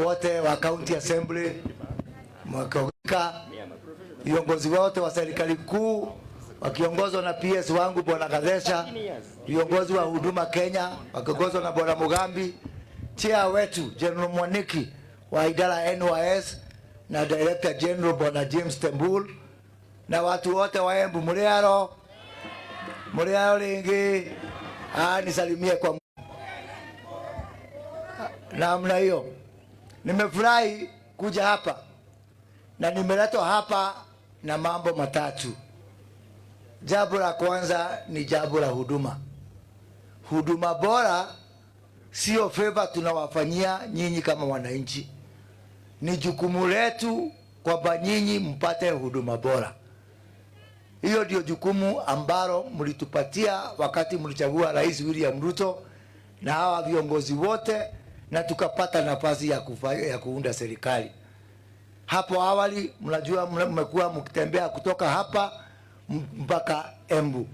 wote wa County Assembly, mwakauka, viongozi wote wa serikali kuu wakiongozwa na PS wangu Bwana Gadesha, viongozi wa Huduma Kenya wakiongozwa na Bwana Mugambi, chair wetu General Mwaniki wa idara ya NYS na Director General Bwana James Tembul, na watu wote wa Embu. Muriaro lingi nisalimie kwa namna hiyo. Nimefurahi kuja hapa na nimeletwa hapa na mambo matatu. Jambo la kwanza ni jambo la huduma. Huduma bora sio favor tunawafanyia nyinyi kama wananchi. Ni jukumu letu kwamba nyinyi mpate huduma bora. Hiyo ndio jukumu ambalo mlitupatia wakati mlichagua Rais William Ruto na hawa viongozi wote, na tukapata nafasi ya kuunda serikali. Hapo awali mnajua mmekuwa mkitembea kutoka hapa mpaka Embu.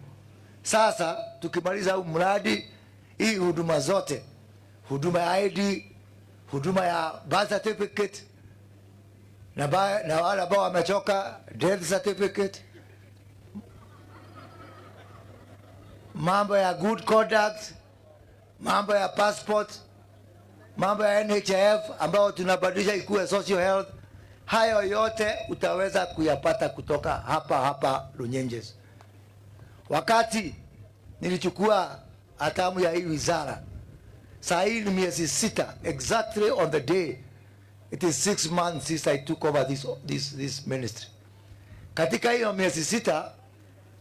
Sasa tukimaliza huu mradi, hii huduma zote, huduma ya ID, huduma ya birth certificate, na wale ambao wamechoka death certificate, mambo ya good conduct, mambo ya passport, mambo ya NHIF ambao tunabadilisha ikuwe social health, hayo yote utaweza kuyapata kutoka hapa Runyenjes. Wakati nilichukua hatamu ya hii wizara, saa hii ni miezi 6, exactly on the day it is 6 months since I took over this ministry. Katika hiyo miezi 6,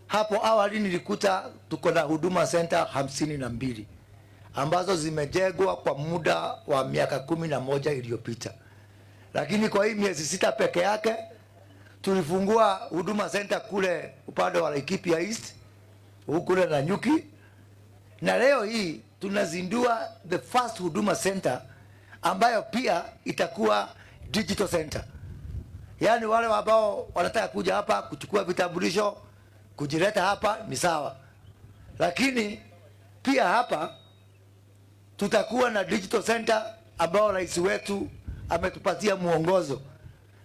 hapo awali nilikuta tuko na huduma center 52 ambazo zimejengwa kwa muda wa miaka 11 iliyopita. Lakini kwa hii miezi 6 peke yake tulifungua huduma center kule upande wa Laikipia East, kule na Nyuki, na leo hii tunazindua the first huduma center ambayo pia itakuwa digital center. Yaani wale ambao wanataka kuja hapa kuchukua vitambulisho, kujileta hapa ni sawa. Lakini pia hapa tutakuwa na digital center ambao rais wetu ametupatia muongozo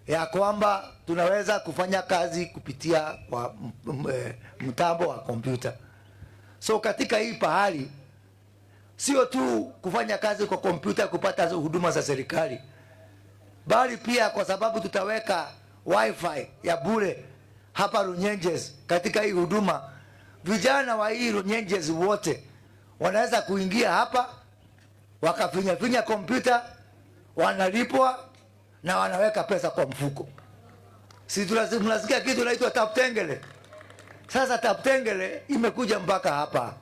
ya kwamba tunaweza kufanya kazi kupitia kwa mtambo wa kompyuta. So katika hii pahali sio tu kufanya kazi kwa kompyuta kupata huduma za serikali, bali pia kwa sababu tutaweka wifi ya bure hapa Runyenjes. Katika hii huduma, vijana wa hii Runyenjes wote wanaweza kuingia hapa wakafinya kompyuta, wanalipwa na wanaweka pesa kwa mfuko. Si tunasikia kitu inaitwa Taptengele. Sasa Taptengele imekuja mpaka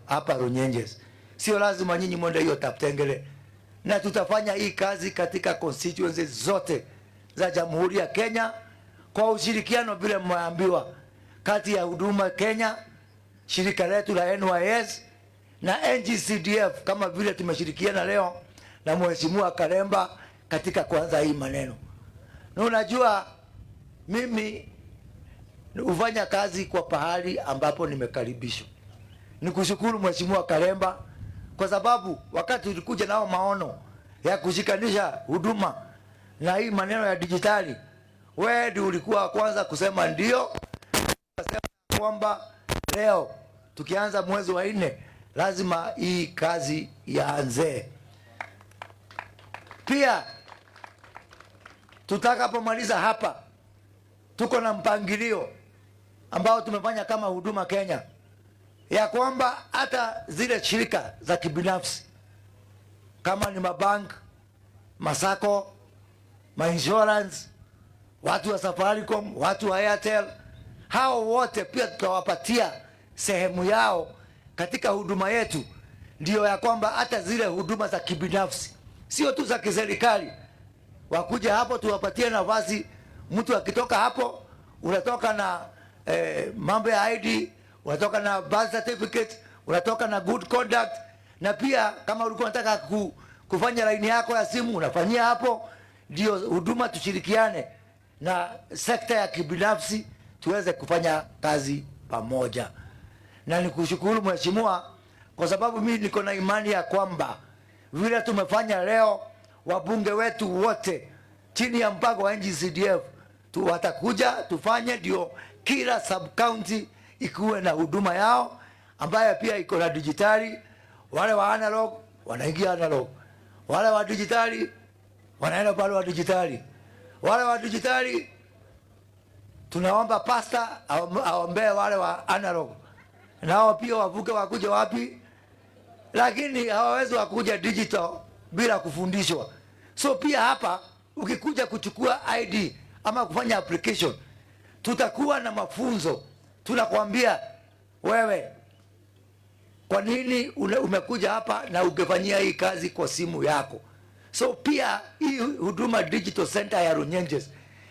hapa Runyenjes. Sio lazima nyinyi mwende hiyo Taptengele. Na tutafanya hii kazi katika constituencies zote za Jamhuri ya Kenya kwa ushirikiano vile mmeambiwa kati ya Huduma Kenya, shirika letu la NYS na NGCDF, kama vile tumeshirikiana leo na Mheshimiwa Karemba katika kuanza hii maneno. Na unajua mimi hufanya kazi kwa pahali ambapo nimekaribishwa. Nikushukuru Mheshimiwa Karemba kwa sababu wakati tulikuja nao maono ya kushikanisha huduma na hii maneno ya dijitali, wewe ndio ulikuwa kwanza kusema ndio. Nasema kwamba leo tukianza mwezi wa 4 lazima hii kazi yaanze. Pia tutakapomaliza hapa, tuko na mpangilio ambao tumefanya kama Huduma Kenya ya kwamba hata zile shirika za kibinafsi kama ni mabank, masako, insurance, watu wa Safaricom, watu wa Airtel, hao wote pia tutawapatia sehemu yao katika huduma yetu, ndio ya kwamba hata zile huduma za kibinafsi sio tu za kiserikali, wakuja hapo tuwapatie nafasi. Mtu akitoka hapo, unatoka na mambo ya ID, unatoka na birth certificate, unatoka na good conduct, na pia kama ulikuwa unataka kufanya line yako ya simu unafanyia hapo. Ndio huduma, tushirikiane na sekta ya kibinafsi tuweze kufanya kazi pamoja. Na nikushukuru Mheshimiwa kwa sababu mimi niko na imani ya kwamba vile tumefanya leo, wabunge wetu wote chini ya mpango wa NGCDF watakuja tufanye ndio kila sub county ikuwe na huduma yao ambayo pia iko na dijitali. Wale wa analog wanaingia analog, wale wa dijitali wanaenda pale wa dijitali, wale wa dijitali tunaomba pasta aombee wale wa analog nao pia wavuke wakuja wapi, lakini hawawezi wakuja digital bila kufundishwa. So pia hapa ukikuja kuchukua ID ama kufanya application, tutakuwa na mafunzo. Tunakwambia wewe, kwa nini umekuja hapa na ungefanyia hii kazi kwa simu yako. So pia hii huduma digital center ya Runyenjes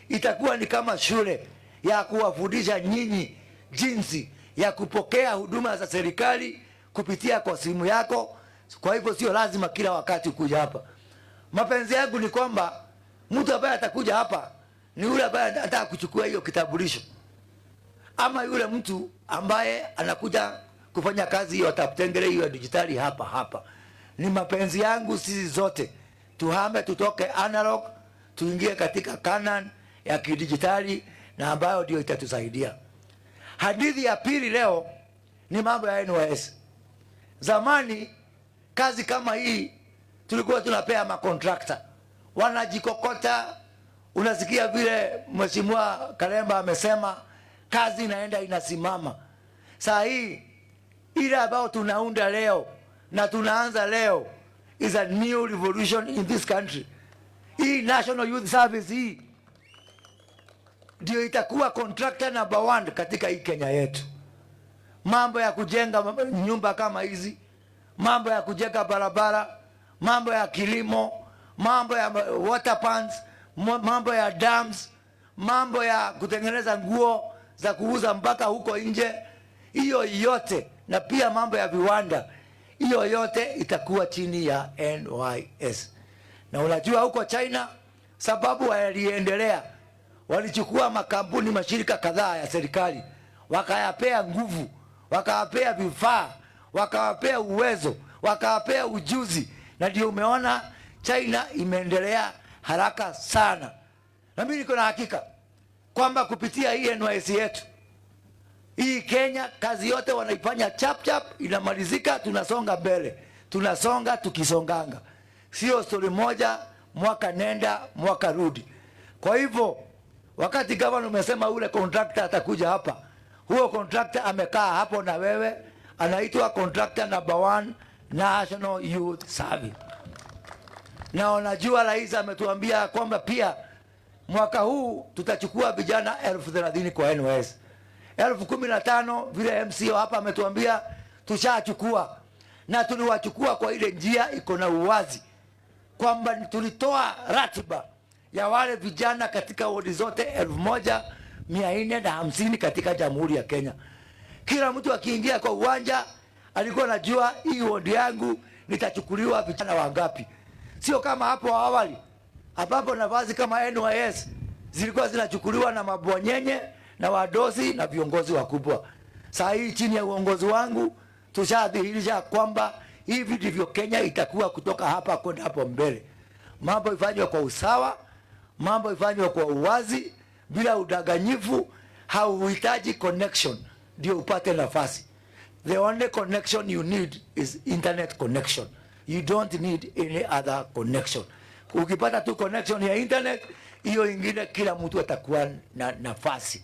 itakuwa ni kama shule ya kuwafundisha nyinyi jinsi ya kupokea huduma za serikali kupitia kwa simu yako. Kwa hivyo sio lazima kila wakati kuja hapa. Mapenzi yangu ni kwamba mtu ambaye atakuja hapa ni yule ambaye anataka kuchukua hiyo kitambulisho, ama yule mtu ambaye anakuja kufanya kazi hiyo ataptengele hiyo dijitali hapa. Ni mapenzi yangu sisi zote tuhame, tutoke analog tuingie katika kanan ya kidijitali, na ambayo ndio itatusaidia. Hadithi ya pili leo ni mambo ya NYS. Zamani kazi kama hii tulikuwa tunapea makontrakta wanajikokota. Unasikia vile Mheshimiwa Kalemba amesema kazi inaenda inasimama. Saa hii ile ambayo tunaunda leo na tunaanza leo is a new revolution in this country. Hii National Youth Service hii ndio itakuwa contractor number 1 katika hii Kenya yetu. Mambo ya kujenga nyumba kama hizi, mambo ya kujenga barabara, mambo ya kilimo, mambo ya water pans, mambo ya dams, mambo ya kutengeneza nguo za kuuza mpaka huko nje, hiyo yote, na pia mambo ya viwanda, hiyo yote itakuwa chini ya NYS. Na unajua huko China sababu waliendelea, walichukua makampuni, mashirika kadhaa ya serikali, wakayapea nguvu, wakawapea vifaa, wakawapea uwezo, wakawapea ujuzi, na ndio umeona China imeendelea haraka sana. Na mimi niko na hakika kwamba kupitia hii NYS yetu hii Kenya, kazi yote wanaifanya chap inamalizika, tunasonga mbele, tunasonga tukisonganga, sio story moja mwaka nenda mwaka rudi. Kwa hivyo wakati gavana umesema ule contractor atakuja hapa, huo contractor amekaa hapo na wewe, anaitwa contractor number 1 National Youth Service. Na unajua rais ametuambia kwamba pia mwaka huu tutachukua vijana 30,000 kwa NYS. 15,000 vile MCO hapa ametuambia tushachukua, na tuliwachukua kwa ile njia iko na uwazi kwamba tulitoa ratiba ya wale vijana katika wodi zote 1450 katika Jamhuri ya Kenya. Kila mtu akiingia kwa uwanja alikuwa anajua hii wodi yangu nitachukuliwa vijana wangapi. Sio kama hapo awali ambapo nafasi kama NYS zilikuwa zinachukuliwa na mabwanyenye na wadosi na viongozi wakubwa. Saa hii chini ya uongozi wangu tushadhihirisha kwamba hivi ndivyo Kenya itakuwa kutoka hapa kwenda hapo mbele. Mambo ifanywe kwa usawa, mambo ifanywe kwa uwazi, bila udanganyifu. Hauhitaji connection ndio upate nafasi. The only connection you need is internet connection. You don't need any other connection. Ukipata tu connection ya internet, hiyo ingine kila mtu atakuwa na nafasi.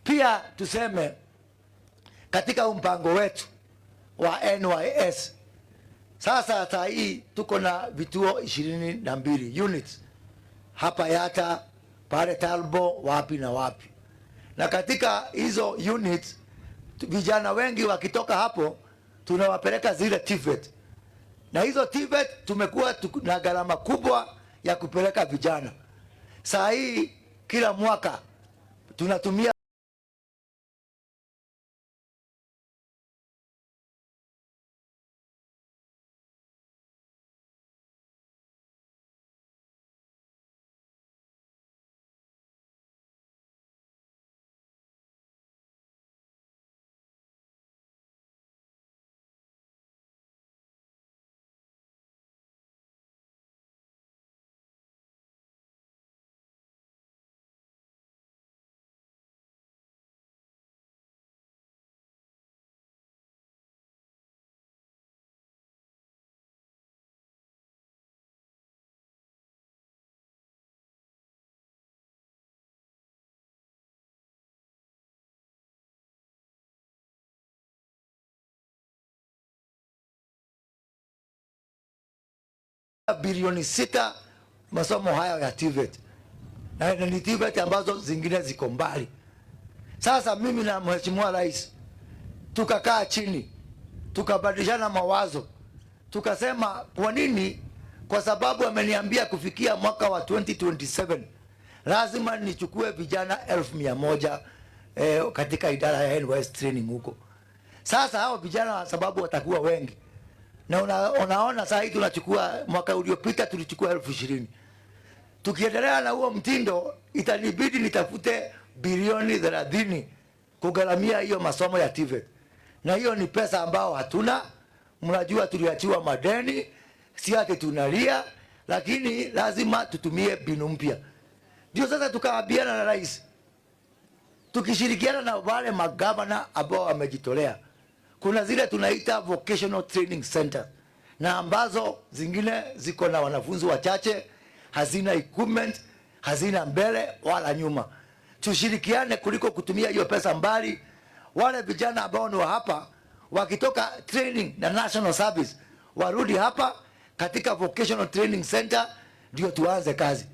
Pia tuseme katika mpango wetu wa NYS sasa saa hii tuko na vituo 22 units hapa Yata, pale Talbo, wapi na wapi. Na katika hizo units vijana wengi wakitoka hapo tunawapeleka zile TVET. Na hizo TVET tumekuwa na gharama kubwa ya kupeleka vijana. Saa hii kila mwaka tunatumia bilioni 6 masomo haya ya TVET. Na ni TVET ambazo zingine ziko mbali. Sasa mimi na Mheshimiwa Rais tukakaa chini, tukabadilishana mawazo. Tukasema kwa nini? Kwa sababu ameniambia kufikia mwaka wa 2027 lazima nichukue vijana 1,100 katika idara ya NYS training huko. Sasa hao vijana sababu watakuwa wengi. Na unaona sasa hivi tunachukua, mwaka uliopita tulichukua 20,000. Tukiendelea na huo mtindo itanibidi nitafute bilioni 30 kugharamia hiyo masomo ya TVET. Na hiyo ni pesa ambao hatuna. Mnajua tuliachiwa madeni, si ati tunalia, lakini lazima tutumie mbinu mpya. Ndio sasa tukaambiana na rais, tukishirikiana na wale magavana ambao wamejitolea, kuna zile tunaita vocational training center, na ambazo zingine ziko na wanafunzi wachache, hazina equipment, hazina mbele wala nyuma. Tushirikiane kuliko kutumia hiyo pesa mbali. Wale vijana ambao ni hapa wakitoka training na national service warudi hapa katika vocational training center ndio tuanze kazi.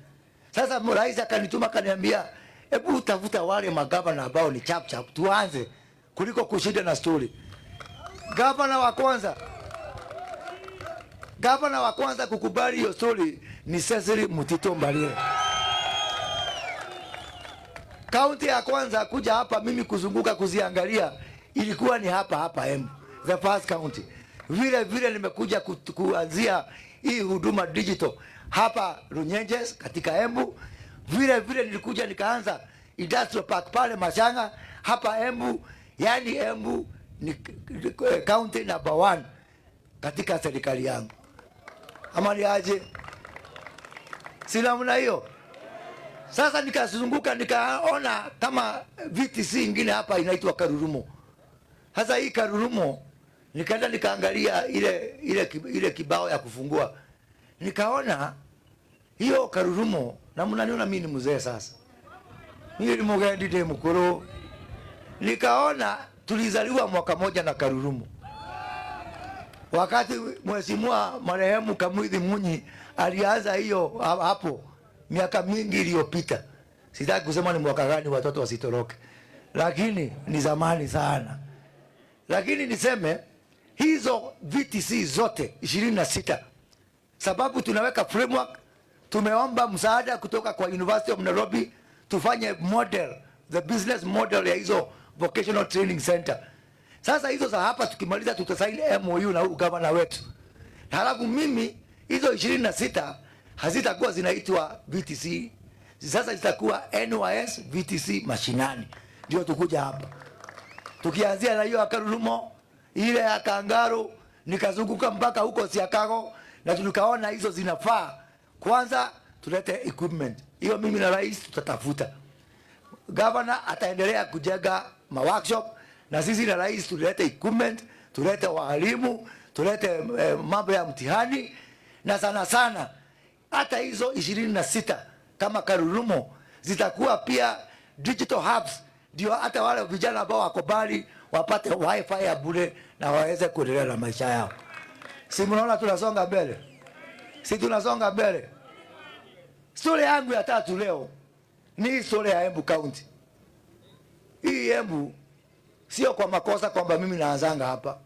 Sasa rais akanituma kaniambia, hebu utafuta wale magavana ambao ni chap chap tuanze kuliko kushinda na story. Gavana wa kwanza kukubali hiyo story ni Cecily Mutito Mbalile. Kaunti ya kwanza kuja hapa mimi kuzunguka kuziangalia ilikuwa ni hapa Embu, the first county. Vile nimekuja kuanzia hii huduma digital hapa Runyenjes katika Embu. Vile nilikuja nikaanza industrial park pale Mashanga hapa Embu. Yani Embu ni county number 1 katika serikali yangu. Amani aje? Sina mna hiyo. Sasa nikazunguka nikaona kama VTC ingine hapa inaitwa Karurumo. Sasa hii Karurumo nikaenda nikaangalia ile kibao ya kufungua. Nikaona hiyo Karurumo, na mnaniona mimi ni mzee sasa. Mimi ni mgeni mkuru. Nikaona tulizaliwa mwaka moja na Karurumo. Wakati Mheshimiwa marehemu Kamuithi Munyi alianza hiyo hapo miaka mingi iliyopita. Sitaki kusema ni mwaka gani watoto wasitoroke. Lakini ni zamani sana. Lakini niseme hizo VTC zote 26 sababu tunaweka framework, tumeomba msaada kutoka kwa University of Nairobi tufanye model, the business model ya hizo vocational training center. Sasa hizo za hapa tukimaliza tutasaini MOU na gavana wetu. Halafu mimi hizo 26 hazitakuwa zinaitwa VTC. Sasa zitakuwa NYS VTC mashinani. Ndio tukuja hapa. Tukianzia na hiyo Karurumo, ile ya Kangaru, nikazunguka mpaka huko Siakago na tukaona hizo zinafaa. Kwanza tulete equipment. Hiyo mimi na rais tutatafuta. Governor ataendelea kujenga workshop na sisi na rais tulete equipment, tulete walimu, tulete mambo ya mtihani, na sana hata hizo 26 kama Karurumo zitakuwa pia digital hubs, ndio hata wale vijana ambao wako bali wapate wifi ya bure na waweze kuendelea na maisha yao. Si mnaona tunasonga mbele? Si tunasonga mbele? Story yangu ya tatu leo ni story ya Embu County. Hii Embu sio kwa makosa kwamba mimi naanzanga hapa.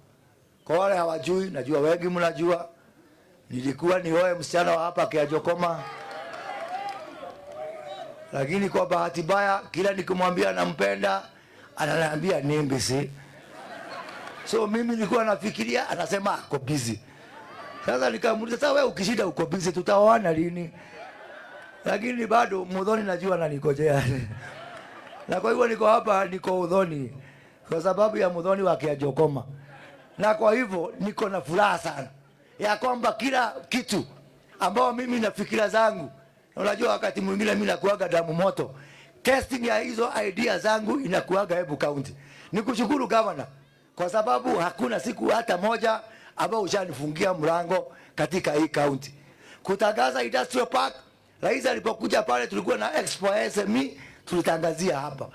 Kwa wale hawajui, najua wengi mnajua. Nilikuwa nioe msichana wa hapa Kiajokoma. Lakini kwa bahati mbaya kila nikimwambia nampenda ananiambia nimbisi. So mimi nilikuwa nafikiria anasema ako busy. Sasa nikamuuliza, sasa wewe ukishinda uko busy tutaoana lini? Lakini bado Muthoni najua ananigojea. Na kwa hivyo niko hapa, niko Muthoni kwa sababu ya Muthoni wa Kiajokoma. Na kwa hivyo niko na furaha sana ya kwamba kila kitu ambao mimi na fikira zangu, unajua wakati mwingine mimi nakuaga damu moto, testing ya hizo idea zangu inakuaga Embu County. Nikushukuru governor kwa sababu hakuna siku hata moja ambao ushanifungia mlango katika hii county. Kutangaza industrial park, rais alipokuja pale tulikuwa na expo SME tulitangazia hapa.